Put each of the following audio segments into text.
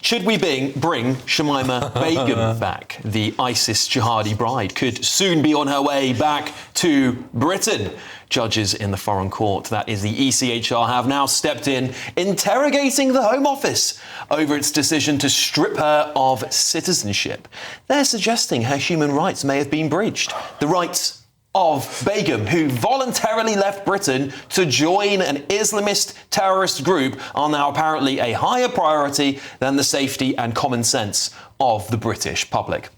Should we bring Shamima Begum back? The ISIS jihadi bride could soon be on her way back to Britain. Judges in the foreign court, that is the ECHR, have now stepped in, interrogating the Home Office over its decision to strip her of citizenship. They're suggesting her human rights may have been breached. The rights of Begum, who voluntarily left Britain to join an Islamist terrorist group, are now apparently a higher priority than the safety and common sense of the British public.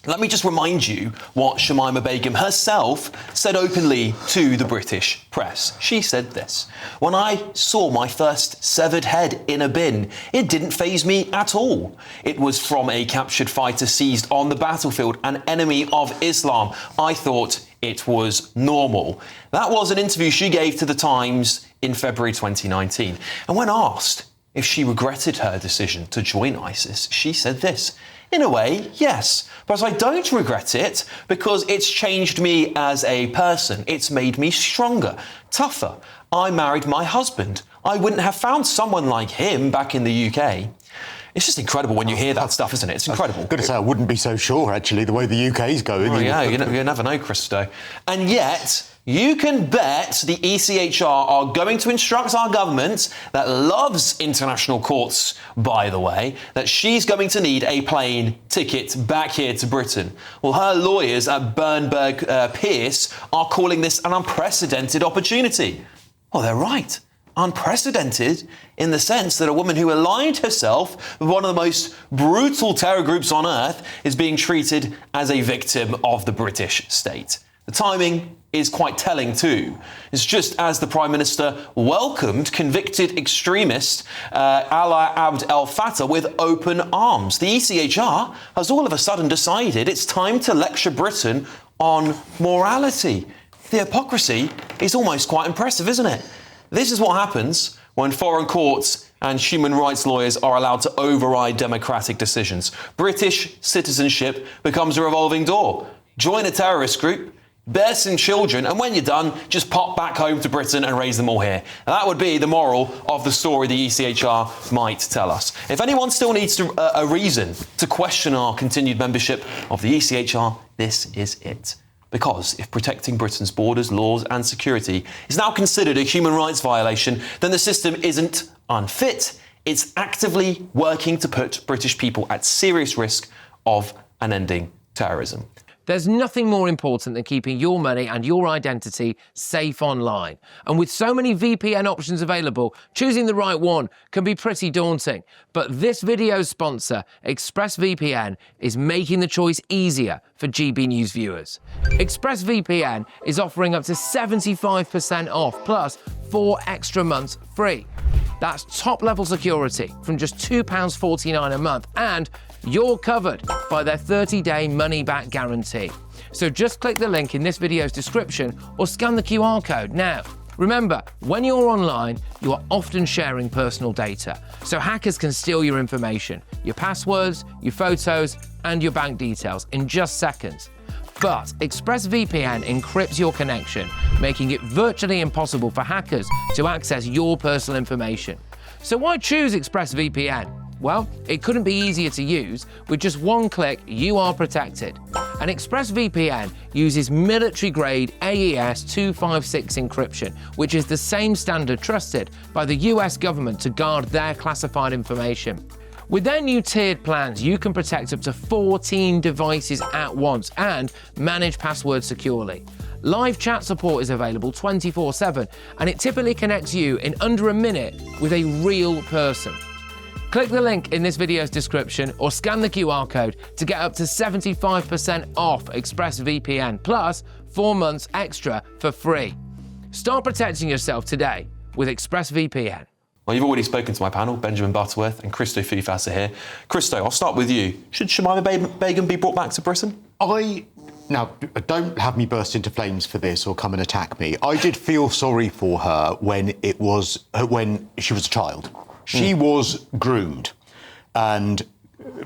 Let me just remind you what Shamima Begum herself said openly to the British press. She said this: "When I saw my first severed head in a bin, it didn't faze me at all. It was from a captured fighter seized on the battlefield, an enemy of Islam. I thought it was normal." That was an interview she gave to The Times in February 2019. And when asked if she regretted her decision to join ISIS, she said this: "In a way, yes, but I don't regret it because it's changed me as a person. It's made me stronger, tougher. I married my husband. I wouldn't have found someone like him back in the UK." It's just incredible when you hear that stuff, isn't it? It's incredible. I've got to say, I wouldn't be so sure, actually, the way the UK's going. Oh, yeah, you never know, Christo. And yet, you can bet the ECHR are going to instruct our government, that loves international courts, by the way, that she's going to need a plane ticket back here to Britain. Well, her lawyers at Bernberg Pierce are calling this an unprecedented opportunity. Well, they're right. Unprecedented in the sense that a woman who aligned herself with one of the most brutal terror groups on earth is being treated as a victim of the British state. The timing is quite telling too. It's just as the Prime Minister welcomed convicted extremist Alaa Abd El Fattah with open arms. The ECHR has all of a sudden decided it's time to lecture Britain on morality. The hypocrisy is almost quite impressive, isn't it? This is what happens when foreign courts and human rights lawyers are allowed to override democratic decisions. British citizenship becomes a revolving door. Join a terrorist group, bear some children, and when you're done, just pop back home to Britain and raise them all here. And that would be the moral of the story the ECHR might tell us. If anyone still needs a reason to question our continued membership of the ECHR, this is it. Because if protecting Britain's borders, laws and security is now considered a human rights violation, then the system isn't unfit. It's actively working to put British people at serious risk of unending terrorism. There's nothing more important than keeping your money and your identity safe online. And with so many VPN options available, choosing the right one can be pretty daunting. But this video's sponsor, ExpressVPN, is making the choice easier for GB News viewers. ExpressVPN is offering up to 75% off, plus 4 extra months free. That's top-level security from just £2.49 a month, and you're covered by their 30-day money-back guarantee. So just click the link in this video's description or scan the QR code now. Remember, when you're online, you are often sharing personal data, so hackers can steal your information, your passwords, your photos, and your bank details in just seconds. But ExpressVPN encrypts your connection, making it virtually impossible for hackers to access your personal information. So why choose ExpressVPN? Well, it couldn't be easier to use. With just one click, you are protected. And ExpressVPN uses military-grade AES 256 encryption, which is the same standard trusted by the US government to guard their classified information. With their new tiered plans, you can protect up to 14 devices at once and manage passwords securely. Live chat support is available 24/7, and it typically connects you in under a minute with a real person. Click the link in this video's description or scan the QR code to get up to 75% off ExpressVPN, plus 4 months extra for free. Start protecting yourself today with ExpressVPN. Well, you've already spoken to my panel, Benjamin Butterworth and Christo Fufas are here. Christo, I'll start with you. Should Shamima Begum be brought back to Britain? Now, don't have me burst into flames for this or come and attack me. I did feel sorry for her when she was a child. She was groomed and...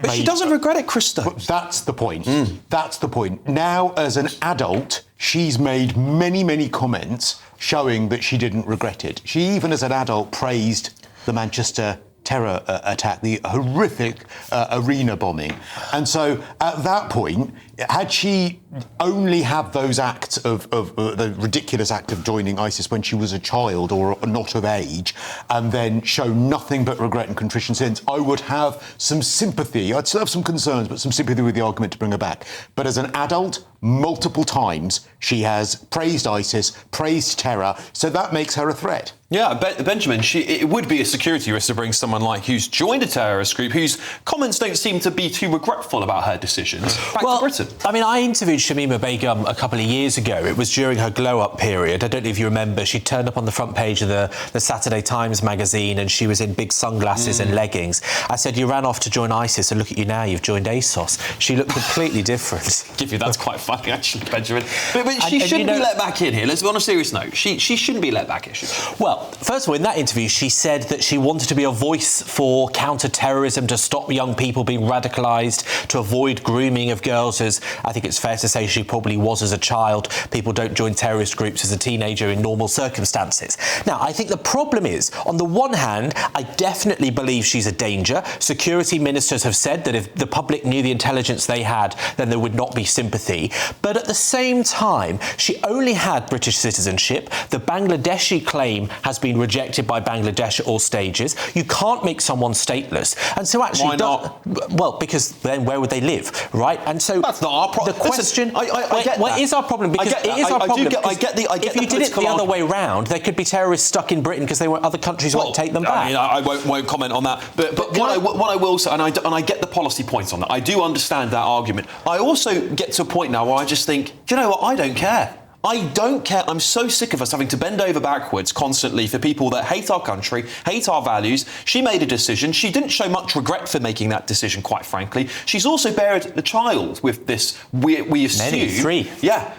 But she doesn't regret it, Christo. But that's the point. That's the point. Now, as an adult, she's made many, many comments showing that she didn't regret it. She, even as an adult, praised the Manchester terror attack, the horrific arena bombing. And so at that point, had she only had those acts of the ridiculous act of joining ISIS when she was a child or not of age, and then shown nothing but regret and contrition since, I would have some sympathy. I'd still have some concerns, but some sympathy with the argument to bring her back. But as an adult, multiple times, she has praised ISIS, praised terror, so that makes her a threat. Yeah, Benjamin, it would be a security risk to bring someone like who's joined a terrorist group, whose comments don't seem to be too regretful about her decisions, back to Britain. I mean, I interviewed Shamima Begum a couple of years ago. It was during her glow-up period. I don't know if you remember. She turned up on the front page of the Saturday Times magazine, and she was in big sunglasses and leggings. I said, you ran off to join ISIS, and look at you now, you've joined ASOS. She looked completely different. Give you, that's quite funny, actually, Benjamin. But she shouldn't be let back in here. Let's be on a serious note. She shouldn't be let back in, should she? Well, first of all, in that interview, she said that she wanted to be a voice for counter-terrorism, to stop young people being radicalised, to avoid grooming of girls, as I think it's fair to say she probably was as a child. People don't join terrorist groups as a teenager in normal circumstances. Now, I think the problem is, on the one hand, I definitely believe she's a danger. Security ministers have said that if the public knew the intelligence they had, then there would not be sympathy. But at the same time, she only had British citizenship. The Bangladeshi claim has been rejected by Bangladesh at all stages. You can't make someone stateless. And so actually... Why not? Well, because then where would they live, right? And so... That's not our problem. The question... I get well, that. it is our problem, because it is our problem. I get if you did it the other way round, there could be terrorists stuck in Britain because other countries won't take them back. I mean, I won't comment on that. But what I will say, and I get the policy points on that, I do understand that argument. I also get to a point now where I just think, do you know what, I don't care. I don't care. I'm so sick of us having to bend over backwards constantly for people that hate our country, hate our values. She made a decision. She didn't show much regret for making that decision, quite frankly. She's also buried a child with this, we assume... Many, 3. Yeah,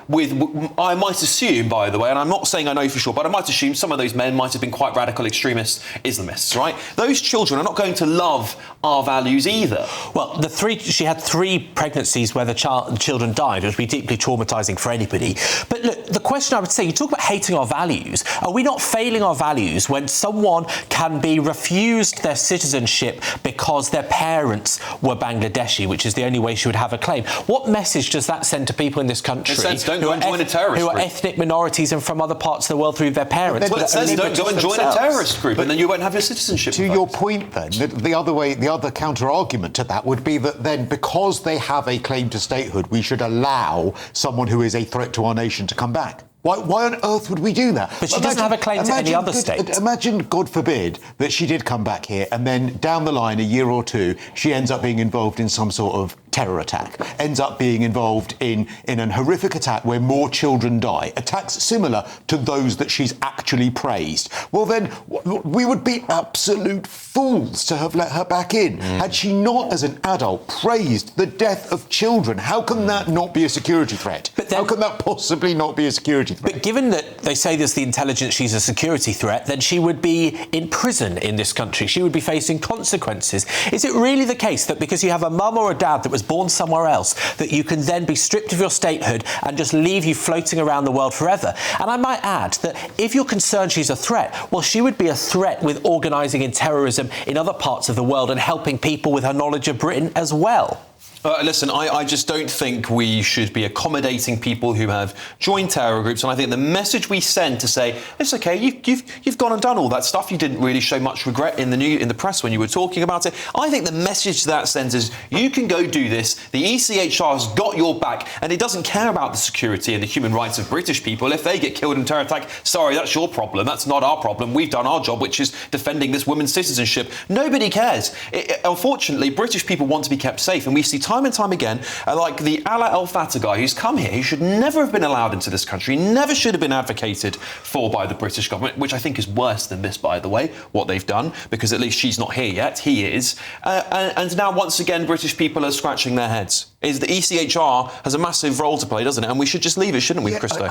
I might assume, by the way, and I'm not saying I know for sure, but I might assume some of those men might have been quite radical extremist Islamists, right? Those children are not going to love our values either. Well, she had 3 pregnancies where the children died, which would be deeply traumatising for anybody. But look, the question I would say, you talk about hating our values. Are we not failing our values when someone can be refused their citizenship because their parents were Bangladeshi, which is the only way she would have a claim? What message does that send to people in this country who are ethnic minorities and from other parts of the world through their parents? Well, it says don't go and join a terrorist group, and then you won't have your citizenship. To your point, then, the other counter-argument to that would be that then, because they have a claim to statehood, we should allow someone who is a threat to our nation to come back. Why on earth would we do that? But she doesn't have a claim to any other state. Imagine, God forbid, that she did come back here and then down the line, a year or two, she ends up being involved in some sort of terror attack, ends up being involved in an horrific attack where more children die, attacks similar to those that she's actually praised. Well, then we would be absolute fools to have let her back in. Had she not, as an adult, praised the death of children, how can that not be a security threat? How can that possibly not be a security threat? But given that they say there's the intelligence she's a security threat, then she would be in prison in this country. She would be facing consequences. Is it really the case that because you have a mum or a dad that was born somewhere else, that you can then be stripped of your statehood and just leave you floating around the world forever? And I might add that if you're concerned she's a threat, well, she would be a threat with organising in terrorism in other parts of the world and helping people with her knowledge of Britain as well. Listen, I just don't think we should be accommodating people who have joined terror groups, and I think the message we send to say it's okay, you've gone and done all that stuff. You didn't really show much regret in the press when you were talking about it. I think the message that sends is you can go do this. The ECHR has got your back, and it doesn't care about the security and the human rights of British people. If they get killed in a terror attack, sorry, that's your problem. That's not our problem. We've done our job, which is defending this woman's citizenship. Nobody cares. Unfortunately, British people want to be kept safe, and we see time and time again, like the Ala El Fatah guy who's come here, he should never have been allowed into this country, never should have been advocated for by the British government, which I think is worse than this, by the way, what they've done, because at least she's not here yet, he is. And now, once again, British people are scratching their heads. Is the ECHR has a massive role to play, doesn't it? And we should just leave it, shouldn't we, Christo?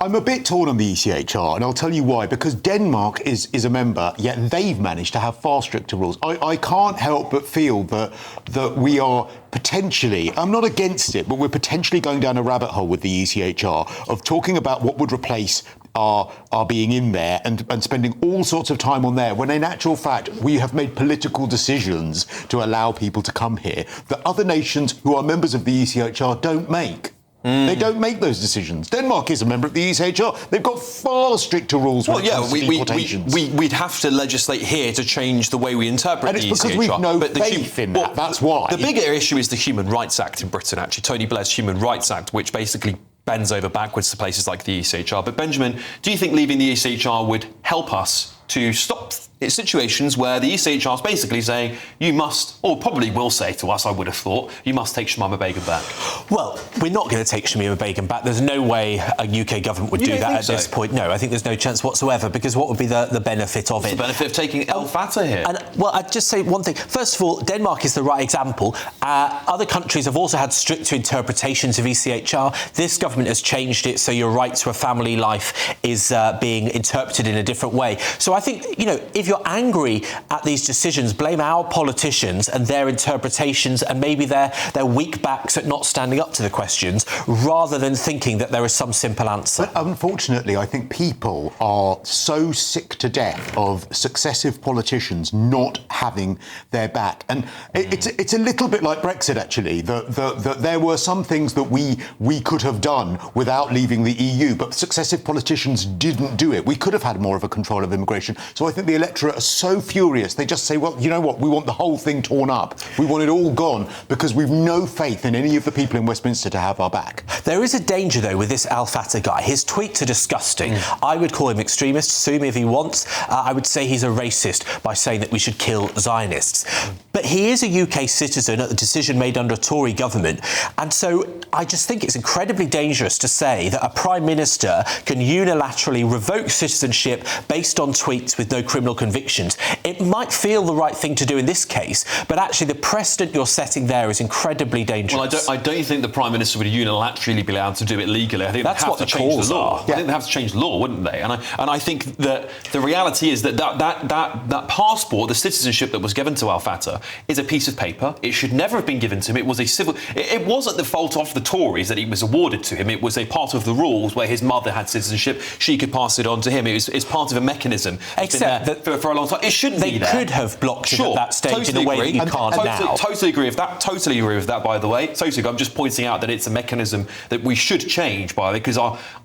I'm a bit torn on the ECHR, and I'll tell you why. Because Denmark is a member, yet they've managed to have far stricter rules. I can't help but feel that we are potentially, I'm not against it, but we're potentially going down a rabbit hole with the ECHR of talking about what would replace are being in there and spending all sorts of time on there, when in actual fact we have made political decisions to allow people to come here that other nations who are members of the ECHR don't make. They don't make those decisions. Denmark is a member of the ECHR. They've got far stricter rules when it comes to deportations. We'd have to legislate here to change the way we interpret the ECHR. And it's because we've no faith in that. That's why. The bigger issue is the Human Rights Act in Britain, actually. Tony Blair's Human Rights Act, which basically bends over backwards to places like the ECHR. But Benjamin, do you think leaving the ECHR would help us to stop situations where the ECHR is basically saying you must, or probably will say to us, I would have thought, you must take Shamima Begum back? Well, we're not going to take Shamima Begum back. There's no way a UK government would do that at this point. No, I think there's no chance whatsoever, because what would be the benefit of it? The benefit of taking El Fatah here? And, well, I'd just say one thing. First of all, Denmark is the right example. Other countries have also had stricter interpretations of ECHR. This government has changed it, so your right to a family life is being interpreted in a different way. So I think, if you're angry at these decisions, blame our politicians and their interpretations and maybe their weak backs at not standing up to the questions, rather than thinking that there is some simple answer. But unfortunately, I think people are so sick to death of successive politicians not having their back. And it's a little bit like Brexit, actually. That there were some things that we could have done without leaving the EU, but successive politicians didn't do it. We could have had more of a control of immigration. So I think the electorate are so furious, they just say, well, you know what, we want the whole thing torn up. We want it all gone, because we've no faith in any of the people in Westminster to have our back. There is a danger, though, with this Al Fatah guy. His tweets are disgusting. I would call him extremist. Sue me if he wants. I would say he's a racist by saying that we should kill Zionists. But he is a UK citizen at the decision made under a Tory government. And so I just think it's incredibly dangerous to say that a Prime Minister can unilaterally revoke citizenship based on tweets with no criminal convictions. It might feel the right thing to do in this case, but actually the precedent you're setting there is incredibly dangerous. Well, I don't think the Prime Minister would unilaterally be allowed to do it legally. I think that's what the change the law. are. I think they have to change the law, wouldn't they? And I think that the reality is that passport, the citizenship that was given to Al Fatah, is a piece of paper. It should never have been given to him. It was a civil. It wasn't the fault of the Tories that it was awarded to him. It was a part of the rules where his mother had citizenship. She could pass it on to him. It's part of a mechanism. Except that for a long time, it shouldn't they be there. They could have blocked it at that stage totally in a way that you can't now. Totally agree with that. Totally agree with that. By the way, totally. I'm just pointing out that it's a mechanism that we should change. By the way, because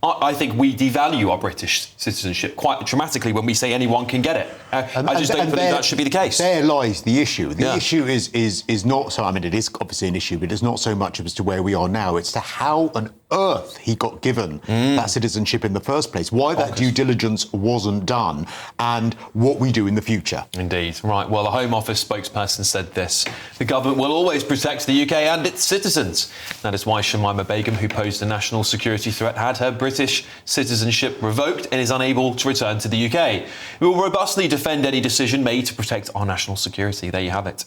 I think we devalue our British citizenship quite dramatically when we say anyone can get it. I just don't believe that should be the case. There lies the issue. The issue is not so. I mean, it is obviously an issue, but it's not so much as to where we are now. It's to how on earth he got given that citizenship in the first place, why that due diligence wasn't done, and what we do in the future. Indeed. Right. Well, a Home Office spokesperson said this: the government will always protect the UK and its citizens. That is why Shamima Begum, who posed a national security threat, had her British citizenship revoked and is unable to return to the UK. We will robustly defend any decision made to protect our national security. There you have it.